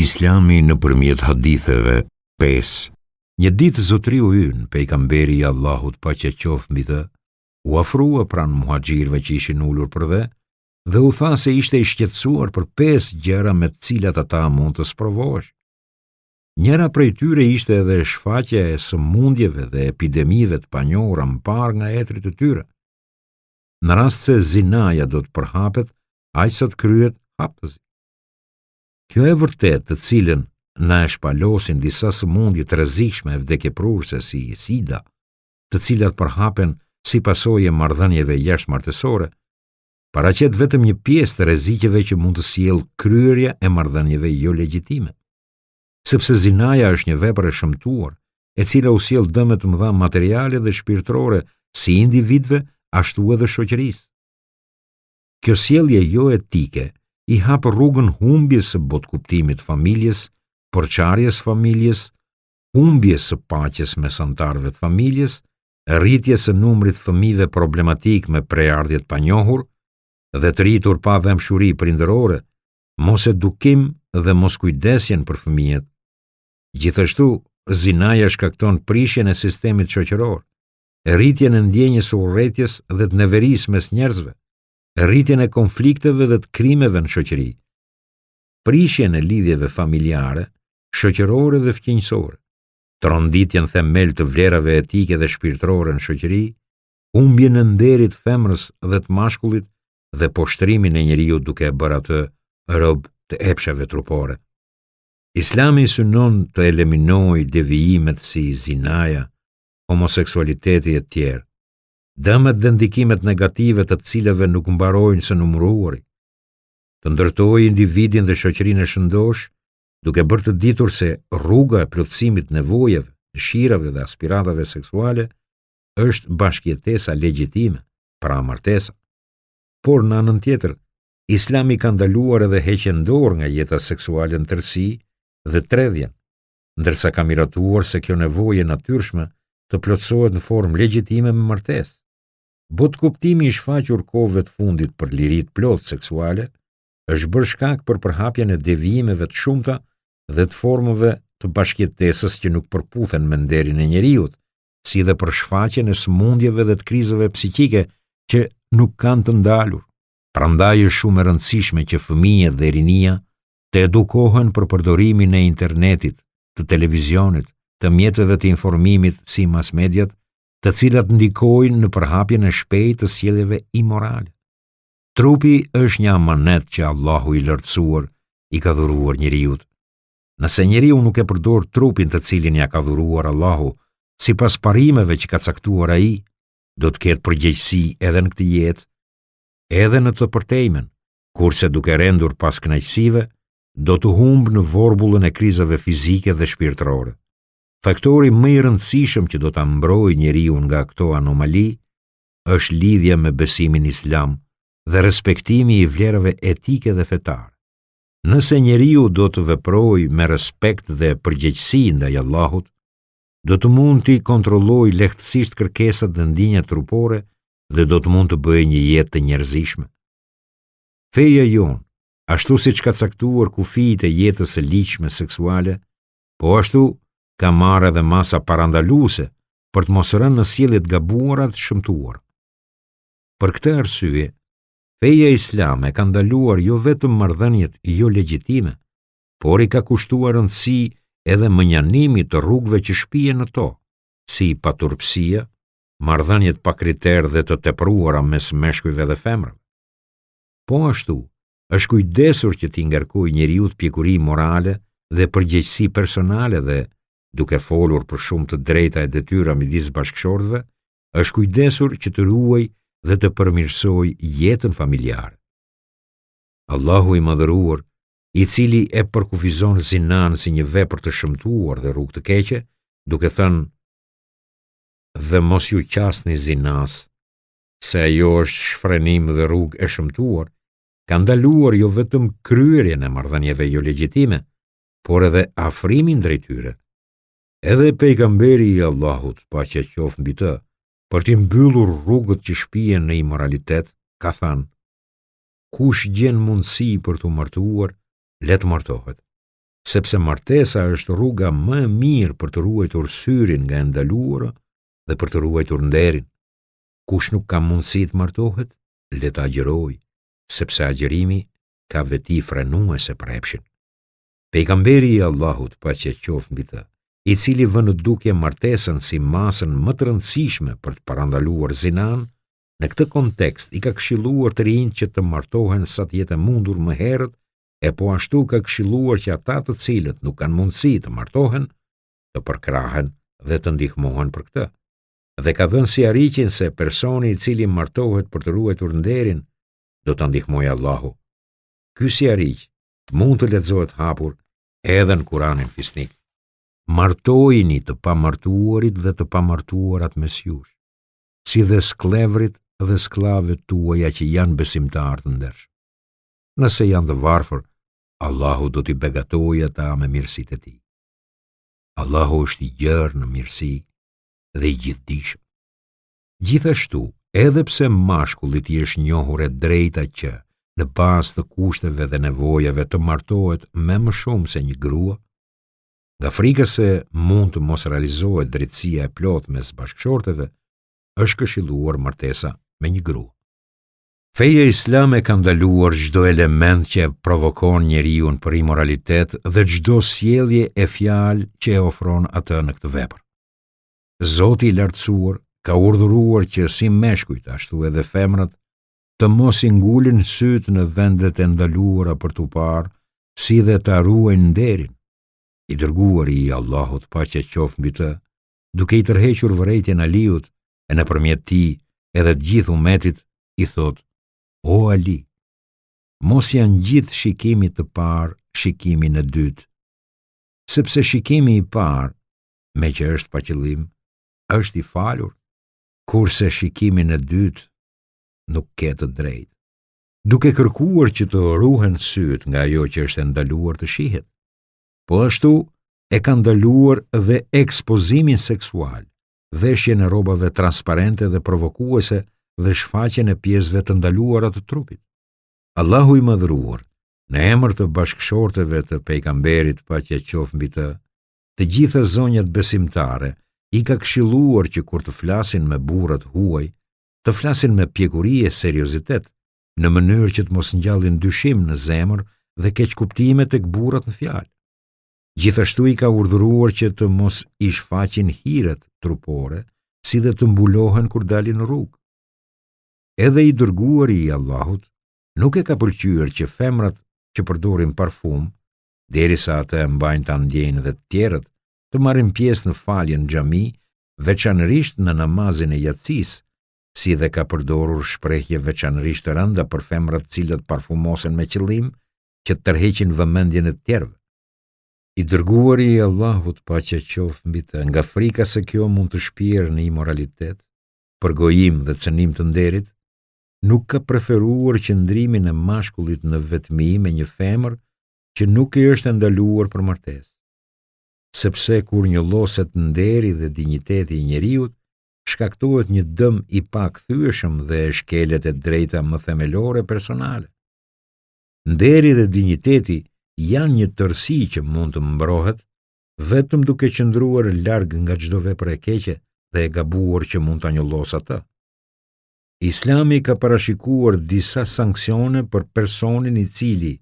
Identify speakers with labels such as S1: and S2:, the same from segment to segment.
S1: Islami nëpërmjet haditheve 5. Një ditë Zotriu ynë, pejgamberi i Allahut paqja qoftë mbi të, u afrua pranë muhaxhirëve që ishin ulur për dhe u tha se ishte i shqetësuar për 5 gjëra me të cilat ata mund të sprovohesh. Njëra prej tyre ishte edhe shfaqja e sëmundjeve dhe epidemive të panjohura mparë nga etrit e tyre. Në rast se zinaja do të përhapet, aq sa të kryhet haptësi. Kjo e vërtet të cilën na e shpalosin disa sëmundje të rrezikshme e vdekjeprurëse si sida, të cilat përhapen si pasojë e marrëdhënieve jashtëmartësore, paraqet vetëm një pjesë të rrezikeve që mund të sjellë kryerja e marrëdhënieve jo legjitime. Sepse zinaja është një vepër e shëmtuar, e cila u sjell dëme të mëdha materiale dhe shpirtërore si individëve, ashtu edhe shoqërisë. Kjo sjellje jo etike i hap rrugën humbjes së botkuptimit familjes, përçarjes familjes, humbjes së paqes mes anëtarëve të familjes, rritjes së numrit fëmijëve problematik me preardhje të panjohur dhe të rritur pa dhëmshuri prindërore, mos edukim dhe mos kujdesjen për fëmijët. Gjithashtu, zinaja shkakton prishjen e sistemit shoqëror, rritjen e ndjenjës së urrëties dhe të neverisë mes njerëzve, rritjen e konflikteve dhe të krimeve në shoqëri, prishjen e lidhjeve familjare, shoqërore dhe fëmijësore, tronditjen themel të vlerave etike dhe shpirtërore në shoqëri, humbjen e nderit femrës dhe të mashkullit dhe poshtrimin e njeriu duke e bërë atë rob të epshave trupore. Islami synon të eliminojë devijimet si zinaja, homoseksualiteti e tjerë, dëmet dhe ndikimet negative të cilave nuk mbarojnë së numëruari, të ndërtojë individin dhe shoqërinë e shëndosh, duke bërë të ditur se rruga e plotësimit nevojave, dëshirave dhe aspiratave seksuale është bashkëjetesa legjitime, pra martesa. Por në anën tjetër, Islami ka ndaluar edhe heqjen dorë nga jeta seksuale në tërësi dhe tredhjen, ndërsa ka miratuar se kjo nevojë natyrshme të plotësohet në formë legjitime me martesë. Botkuptimi i shfaqur kohëve të fundit për liritë plot seksuale është bërë shkak për përhapjen e devijimeve të shumta dhe të formave të bashkëjetesës që nuk përputhen me nderin e njeriut, si dhe për shfaqjen e sëmundjeve dhe të krizave psikike që nuk kanë të ndalur. Prandaj është shumë e rëndësishme që fëmijët dhe rinia të edukohen për përdorimin e internetit, të televizionit, të mjeteve të informimit si mass mediat, të cilat ndikojnë në përhapjen e shpejtë të sjelljeve imorale. Trupi është një amanet që Allahu i lartësuar i ka dhuruar njeriut. Nëse njeriu nuk e përdor trupin të cilin ja ka dhuruar Allahu, sipas parimeve që ka caktuar ai, do të ketë përgjegjësi edhe në këtë jetë, edhe në të përtejmen, kurse duke rendur pas kënaqësive, do të humbë në vorbullën e krizave fizike dhe shpirtërore. Faktori më i rëndësishëm që do ta mbrojë njeriu nga këto anomali është lidhja me besimin islam dhe respektimi i vlerave etike dhe fetare. Nëse njeriu do të veprojë me respekt dhe përgjegjësi ndaj Allahut, do të mund të kontrollojë lehtësisht kërkesat dhe ndjenjat trupore dhe do të mund të bëjë një jetë të njerëzishme. Feja jon, ashtu siç ka caktuar kufijtë e jetës së ligjshme seksuale, po ashtu ka marrë edhe masa parandaluese për të mos rënë në sjellje të gabuara të shëmtuara. Për këtë arsye, feja islame ka ndaluar jo vetëm marrëdhëniet jo legjitime, por i ka kushtuar rëndësi edhe mënjanimit të rrugëve që shpihen në to, si paturpsia, marrëdhëniet pa kriter dhe të tepruara mes meshkujve dhe femrave. Po ashtu, është kujdesur që t'i ngarkojë njeriu pjekuri morale dhe përgjegjësi personale dhe, duke folur për shumë të drejta e detyra midis bashkëshortëve, është kujdesur që të ruajë dhe të përmirësojë jetën familjare. Allahu i madhëruar, i cili e përkufizon zinan si një vepër të shëmtuar dhe rrugë të keqe, duke thënë: "Dhe mos ju qasni zinas, se ajo është shfrenim dhe rrugë e shëmtuar", ka ndaluar jo vetëm kryerjen e marrëdhënieve jo legjitime, por edhe afrimin drejt tyre. Edhe pejgamberi i Allahut, paqja qoftë mbi të, për t'i mbyllur rrugët që shpihen në imoralitet, ka thënë: "Kush gjen mundësi për t'u martuar, le të martohet." sepse martesa është rruga më e mirë për të ruajtur syrin nga e ndaluara dhe për të ruajtur nderin. Kush nuk ka mundësi të martohet, le ta agjërojë, sepse agjërimi ka veti frenuese për epshin. Pejgamberi i Allahut, paqja qoftë mbi të, i cili vë në dukje martesën si masën më të rëndësishme për të parandaluar zinan, në këtë kontekst i ka këshilluar të rinjt që të martohen sa të jetë mundur më herët, e po ashtu ka këshilluar që ata të cilët nuk kanë mundësi të martohen, të përkrahen dhe të ndihmohen për këtë. Dhe ka dhënë si arritjen se personi i cili martohet për të ruajtur nderin, do ta ndihmojë Allahu. Ky si arritje mund të lexohet hapur edhe në Kuranin fisnik. Martojini të pamartuarit dhe të pamartuarat mes jush, si dhe sklevrit dhe skllavet tuaja që janë besimtarë të ndershëm. Nëse janë të varfër, Allahu do t'i begatojë ata me mirësitë e tij. Allahu është i gjerë në mirësi dhe i gjithdijshëm. Gjithashtu, edhe pse mashkullit i është njohur e drejta që, në bazë të kushteve dhe nevojave, të martohet me më shumë se një grua, nga frika se mund të mos realizohet drejtësia e plotë mes bashkëshorteve, është këshilluar martesa me një grua. Feja islame ka ndaluar çdo element që provokon njeriun për imoralitet dhe çdo sjellje e fjalë që e ofron atë në këtë vepër. Zoti i lartësuar ka urdhëruar që si meshkujt ashtu edhe femrat të mos i ngulin sytë në vendet e ndaluara për t'u parë, si dhe ta ruajnë nderin. I dërguari i Allahut, paqja qoftë mbi të, duke i tërhequr vërejtjen Aliut e nëpërmjet tij edhe të gjithë umetit, i thotë: O Ali, mos janë gjithë shikimi të parë shikimin e dytë, sepse shikimi i parë, me që është pa qëllim, është i falur, kurse shikimin e dytë nuk ke të drejtë, duke kërkuar që të ruhen syt nga ajo që është e ndaluar të shihet. Po ashtu e ka ndaluar dhe ekspozimin seksual, veshjen e rrobave transparente dhe provokuese dhe shfaqjen e pjesëve të ndaluara të trupit. Allahu i madhëruar, në emër të bashkëshorteve të pejgamberit, paqja qoftë mbi të, të gjitha zonjat besimtare i ka këshilluar që kur të flasin me burrat huaj, të flasin me pjekuri e seriozitet, në mënyrë që të mos ngjallin dyshim në zemër dhe keqkuptime tek burrat në fjalë. Gjithashtu i ka urdhëruar që të mos i shfaqin hiret trupore, si dhe të mbulohen kur dalin në rrugë. Edhe i dërguari i Allahut nuk e ka pëlqyer që femrat që përdorin parfum, derisa atë e mbajnë ta ndjejnë dhe të tjerët, të marrin pjesë në faljen në xhami, veçanërisht në namazin e yatsis, si dhe ka përdorur shprehje veçanërisht të rënda për femrat të cilët parfumosen me qëllim që të tërheqin vëmendjen e të tjerëve. I dërguari i Allahut, paqja qoftë mbi të, nga frika se kjo mund të shpirë në imoralitet, përgojim dhe cënim të nderit, nuk ka preferuar qëndrimin e mashkullit në vetmi me një femër që nuk i është ndaluar për martesë. Sepse kur njolloset nderi dhe dinjiteti i njeriut, shkaktohet një dëm i pakthyeshëm dhe shkelet e drejta më themelore personale. Nderi dhe dinjiteti janë një tërësi që mund të mbrohet vetëm duke qëndruar larg nga çdo vepër e keqe dhe e gabuar që mund ta njollos atë. Islami ka parashikuar disa sanksione për personin i cili,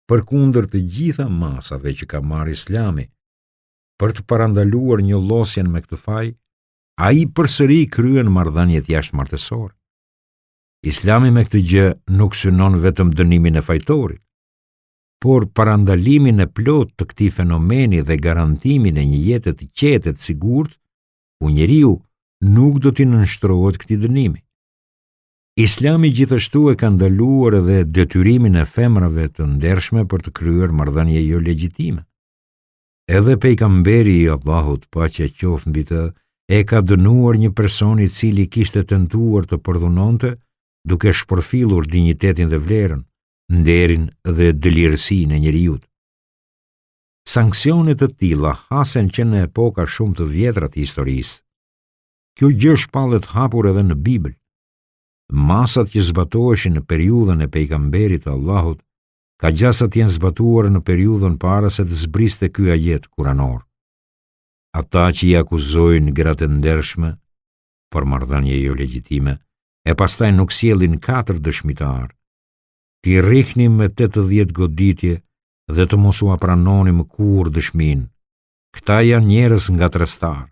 S1: përkundër të gjitha masave që ka marrë Islami, për të parandaluar njollosjen me këtë faj, ai përsëri kryen marrëdhëniet jashtëmartësore. Islami me këtë gjë nuk synon vetëm dënimin e fajtorit, por parandalimin e plot të këtij fenomeni dhe garantimin e një jete të qetë të sigurt, ku njeriu nuk do t'i nënshtrohet këtij dënimi. Islami gjithashtu e ka ndaluar edhe detyrimin e femrave të ndershme për të kryer marrëdhënie jo legjitime. Edhe pejgamberi i Allahut, paqja qoftë mbi të, e ka dënuar një person i cili kishte tentuar të përdhunonte, duke shpërfillur dinjitetin dhe vlerën, nderin dhe dëlirësinë e njeriut. Sanksionet të tilla hasen që në epoka shumë të vjetra të historisë. Kjo gjë shpallet hapur edhe në Bibël. Masat që zbatoheshin në periudhën e pejgamberit të Allahut ka gjasat jenë zbatuar në periudhën para se të zbriste ky ajet kuranor. Ata që i akuzojnë gratë e ndershme për marrëdhënie jo legjitime, e pastaj nuk sjellin 4 dëshmitar, t'i rrihni me 80 goditje dhe të mos u pranoni më kur dëshmin. Këta janë njerëz ngatrestar.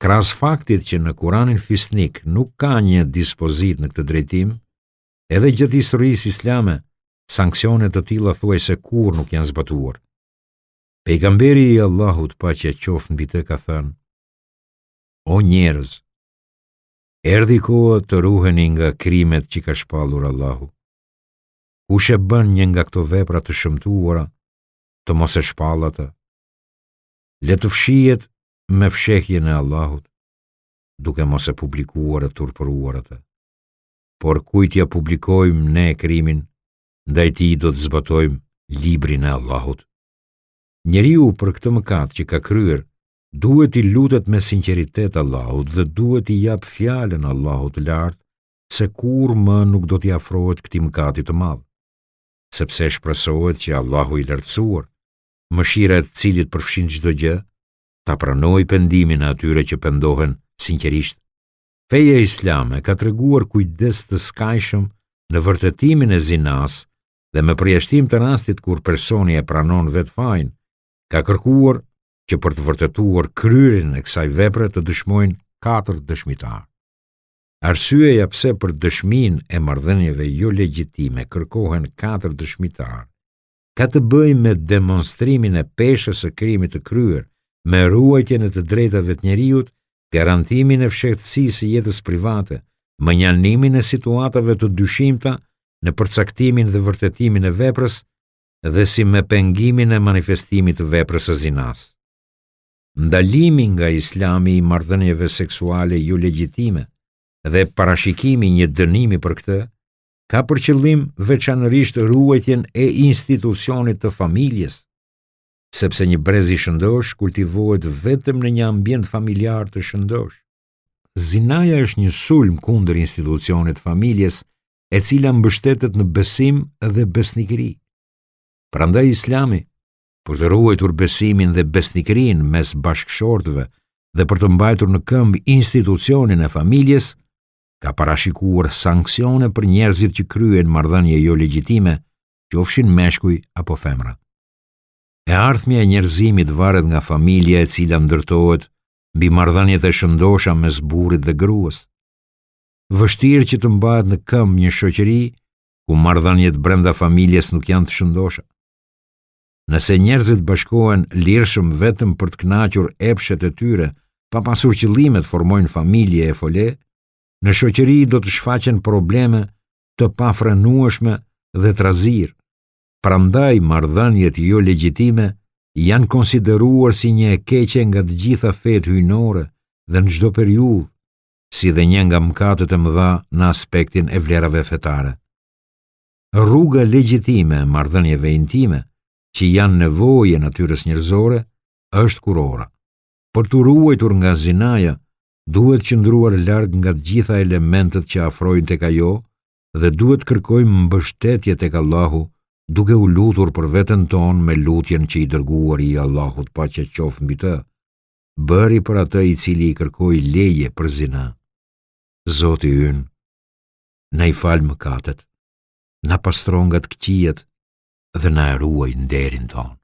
S1: Krahas faktit që në Kuranin fisnik nuk ka një dispozit në këtë drejtim, edhe gjatë historisë islame, sanksione të tilla thuajse kur nuk janë zbatuar. Pejgamberi i Allahut, paqja qoftë mbi të, ka thënë: O njerëz, erdhi koha të ruheni nga krimet që ka shpallur Allahu. Kush e bën një nga këto vepra të shëmtuara, të mos e shpall atë, le të fshihet me fshehjen e Allahut, duke mos e publikuar e turpëruar atë. Por kujt ja publikojmë ne krimin, ndaj tij do të zbatojmë librin e Allahut. Njeriu për këtë mëkat që ka kryer, duhet i lutet me sinqeritet Allahut dhe duhet i jap fjalën Allahut të lartë se kur më nuk do t'i afrohet këtij mëkati të madh, sepse shpresohet që Allahu i lartësuar, mëshira e të cilit përfshin çdo gjë, ta pranoj pendimin e atyre që pendohen sinqerisht. Feja islame ka treguar kujdes të skajshëm në vërtetimin e zinas dhe me përjashtim të rastit kur personi e pranon vetë fajin, ka kërkuar që për të vërtetuar kryerjen e kësaj vepre të dëshmojnë 4 dëshmitar. Arsyeja pse për dëshminë e marrëdhënieve jo legjitime kërkohen 4 dëshmitar ka të bëjë me demonstrimin e peshës së krimit të kryer, me ruajtjen e të drejtave të njeriut, garantimin e fshehtësisë së jetës private, mënjanimin e situatave të dyshimta në përcaktimin dhe vërtetimin e veprës dhe si me pengimin e manifestimit të veprës së zinas. Ndalimi nga Islami i marrëdhënieve seksuale jo legjitime dhe parashikimi një dënimi për këtë ka për qëllim veçanërisht ruajtjen e institucionit të familjes, sepse një brez i shëndosh kultivohet vetëm në një ambient familjar të shëndosh. Zinaja është një sulm kundër institucionit familjes, e cila mbështetet në besim dhe besnikëri. Prandaj Islami, për të ruajtur besimin dhe besnikërinë mes bashkëshortëve dhe për të mbajtur në këmbë institucionin e familjes, ka parashikuar sanksione për njerëzit që kryen marrëdhënie jo legjitime, qofshin meshkuj apo femra. E ardhmja e njerëzimit varet nga familja e cila ndërtohet mbi marrëdhëniet e shëndosha mes burrit dhe gruas. Vështirë që të mbahet në këmbë një shoqëri ku marrëdhëniet brenda familjes nuk janë të shëndosha. Nëse njerëzit bashkohen lirshëm vetëm për të kënaqur epshet e tyre, pa pasur qëllime të formojnë familje e fole, në shoqëri do të shfaqen probleme të pafrenueshme dhe trazir. Prandaj marrëdhëniet jo legjitime janë konsideruar si një e keqe nga të gjitha fetë hyjnore dhe në çdo periudhë, si dhe një nga mëkatet e mëdha në aspektin e vlerave fetare. Rruga legjitime e marrëdhënieve intime, që janë nevoje natyrës njerëzore, është kurora. Për të ruajtur nga zinaja, duhet qëndruar larg nga të gjitha elementet që afrojnë tek ajo dhe duhet kërkojmë mbështetje tek Allahu, duke u lutur për veten tonë me lutjen që i dërguari i Allahut, paqja qoftë mbi të, bëri për atë i cili i kërkoi leje për zina. Zoti ynë, na i fal mëkatet, na pastron nga të këqijet dhe na e ruaj nderin tonë.